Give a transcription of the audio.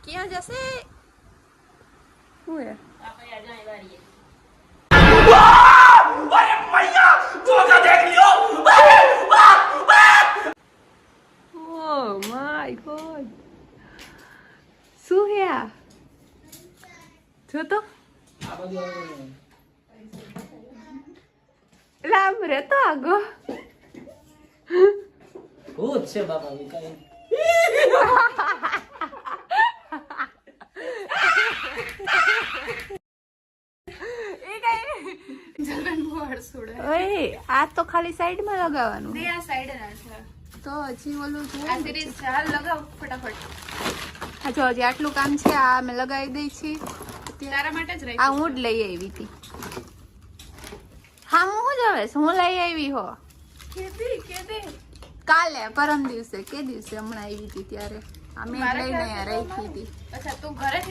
ક્યાં જશે? શું હે? Oh my God. શું હે આ? જો તો લાંબ રહેતો આગો ભૂત છે બાપા કઈ ઓય આ તો ખાલી સાઈડ માં લગાવવાનું દે આ સાઈડ ના છે તો હજી ઓલું આ સિરીઝ ચાલ લગાવ ફટાફટ હા જો હજી આટલું કામ છે આ અમે લગાવી દઈ છીએ તારા માટે જ રહી આ હું જ લઈ આવી હતી હા હું જ હવે હું લઈ આવી હો કેદે કાલે પરમ દિવસે કે દિવસે હમણાં આવી હતી ત્યારે અમે લઈને રાખી હતી અચ્છા તું ઘરે